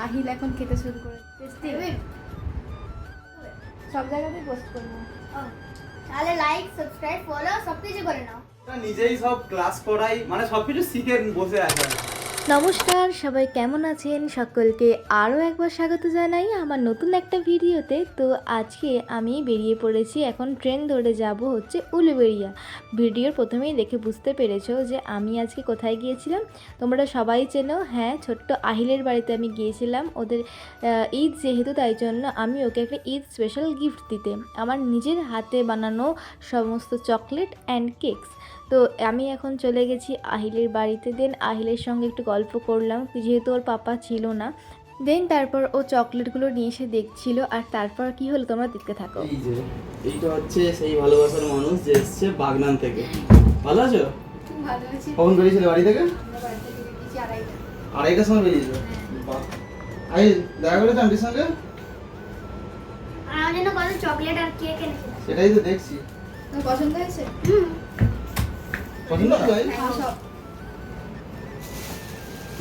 আহিল এখন খেতে শুরু করে টেস্টি সব জায়গাতেই পোস্ট করবো। তাহলে লাইক সাবস্ক্রাইব ফলো সবকিছু করে নাও। নিজেই সব ক্লাস করাই, মানে সবকিছু শিখে বসে আছে। নমস্কার, সবাই কেমন আছেন? সকলকে আরও একবার স্বাগত জানাই আমার নতুন একটা ভিডিওতে। তো আজকে আমি বেরিয়ে পড়েছি, এখন ট্রেন ধরে যাব হচ্ছে উলুবেড়িয়া। ভিডিওর প্রথমেই দেখে বুঝতে পেরেছো যে আমি আজকে কোথায় গিয়েছিলাম। তোমরা সবাই চেনো, হ্যাঁ, ছোট্ট আহিলের বাড়িতে আমি গিয়েছিলাম। ওদের ঈদ যেহেতু, তাই জন্য আমি ওকে একটা ঈদ স্পেশাল গিফট দিতে, আমার নিজের হাতে বানানো সমস্ত চকলেট অ্যান্ড কেকস। তো আমি এখন চলে গেছি আহিলের বাড়িতে। দেন আহিলের সঙ্গে একটু গল্প করলাম, যেহেতু ওর পাপা ছিল না। দেন তারপর ও চকলেটগুলো নিয়ে এসে দেখছিল, আর তারপর কি হলো তোমরা দেখতে থাকো। এই যে এইটা হচ্ছে সেই ভালোবাসার মানুষ যে এসেছে বাগনান থেকে। ভালো আছো? ভালো আছি। কখন বেরিয়েছিলে বাড়ি থেকে? বাড়ি থেকে বেরিয়েছি 2:30টা। 2:30টার সময় বেরিয়েছো? বাহ। আই দেখা করেছো আন্টির সঙ্গে? আর আমার জন্য কত চকলেট আর কেক এনেছিল। সেটাই তো দেখছি। তোর পছন্দ হয়েছে? পছন্দ হয়? হ্যাঁ, সব।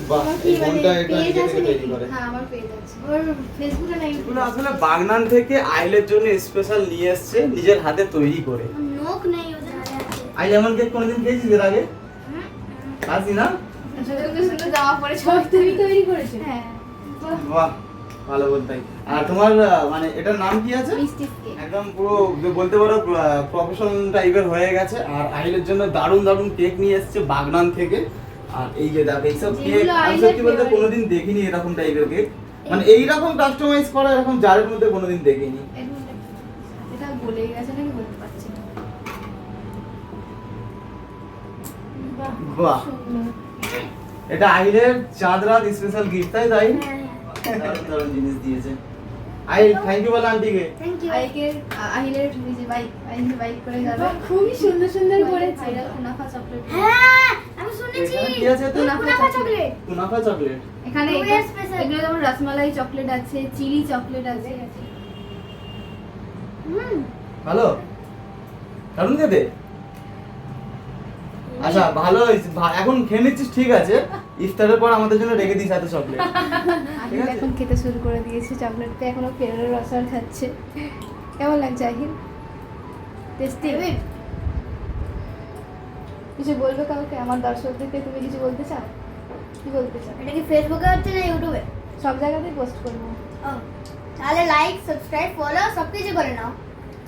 বাহ, তোমার কি এই মানে ফোনটা এটা পেজ নিজে আছে থেকে নাকি? তৈরি করে। হ্যাঁ, আমার পেজ আছে। ওর ফেসবুকে নাই। এগুলো আসলে বাগনান থেকে আইলের জন্য স্পেশাল নিয়ে এসেছে, নিজের হাতে তৈরি করে। নোক নেই ওদের হাতে আছে। আই এমন কেক কোনোদিন খেয়েছিস এর আগে? খাসি না? সুন্দর সুন্দর জামা পরে ছবি তুমি তৈরি করেছো? হ্যাঁ, বাহ, ভালো বলতাই। আর তোমার মানে এটার নাম কি আছে? মিষ্টি কেক। একদম পুরো বলতে পারো প্রফেশনাল টাইপের হয়ে গেছে। আর আহিলের জন্য দারুণ দারুণ কেক নিয়ে এসেছে বাগনান থেকে। আর এই যে দেখো এইসব কেক যেগুলো আমি আহিলের সত্যি বলতে favorite। কোনোদিন দেখিনি এরকম টাইপের কেক, মানে এইরকম কাস্টমাইজ করা এরকম জারের মধ্যে কোনোদিন দেখিনি। এটা বলেই গেছে নাকি বলতে পারছি না। বাহ, সুন্দর। এটা আহিলের চাঁদ রাত স্পেশাল গিফট, তাই তাই হ্যাঁ দারুণ দারুণ জিনিস দিয়েছে। আহিল থ্যাংক ইউ বলো আন্টিকে। Thank you. আহিলের নিজে বাইক করে যাবে। খুবই সুন্দর সুন্দর করেছে। এটা কুনাফা চকলেট। হ্যাঁ আমি শুনেছি। এখানে কি আছে? কুনাফা চকলেট। কুনাফা চকলেট। এখানে খুবই special। এগুলো যেমন রসমালাই চকলেট আছে, চিলি চকলেট আছে। ভালো, দারুণ খেতে। আচ্ছা ভালো হয়েছে, এখন খেয়ে নিচ্ছিস ঠিক আছে, ইফতারের পর আমাদের জন্য রেখে দিস এত চকলেট। আহিল আছে। এখন খেতে শুরু করে দিয়েছে চকলেট, এখনো ফেরারের রসমালাই খাচ্ছে। কেমন লাগছে আহিল? টেস্টি? কিছু বলবে কাউকে, আমার দর্শকদেরকে তুমি কিছু বলতে চাও? কি বলতে চাও? এটা কি ফেসবুকে হচ্ছে না ইউটিউবে? সব জায়গাতেই পোস্ট করবো। তাহলে লাইক সাবস্ক্রাইব ফলো সবকিছু করে নাও।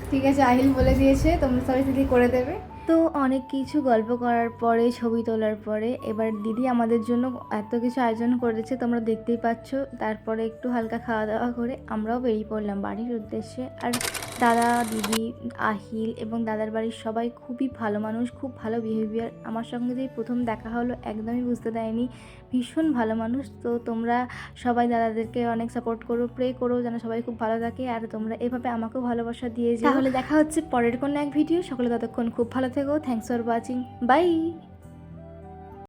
ঠিক আছে, আহিল বলে দিয়েছে, তোমরা সবাই দিদি করে দেবে। তো অনেক কিছু গল্প করার পরে, ছবি তোলার পরে, এবার দিদি আমাদের জন্য এত কিছু আয়োজন করেছে তোমরা দেখতেই পাচ্ছ। তারপরে একটু হালকা খাওয়া দাওয়া করে আমরাও বেরিয়ে পড়লাম বাড়ির উদ্দেশ্যে। আর দাদা, দিদি, আহিল এবং দাদার বাড়ির সবাই খুবই ভালো মানুষ, খুব ভালো বিহেভিয়ার। আমার সঙ্গে যেই প্রথম দেখা হলো একদমই বুঝতে দেয়নি, ভীষণ ভালো মানুষ। তো তোমরা সবাই দাদাদেরকে অনেক সাপোর্ট করো, প্রে করো যেন সবাই খুব ভালো থাকে, আর তোমরা এভাবে আমাকেও ভালোবাসা দিয়ে যাও। তাহলে দেখা হচ্ছে পরের কোনো এক ভিডিও। সকলে ততক্ষণ খুব ভালো থেকো। Thanks for watching, by.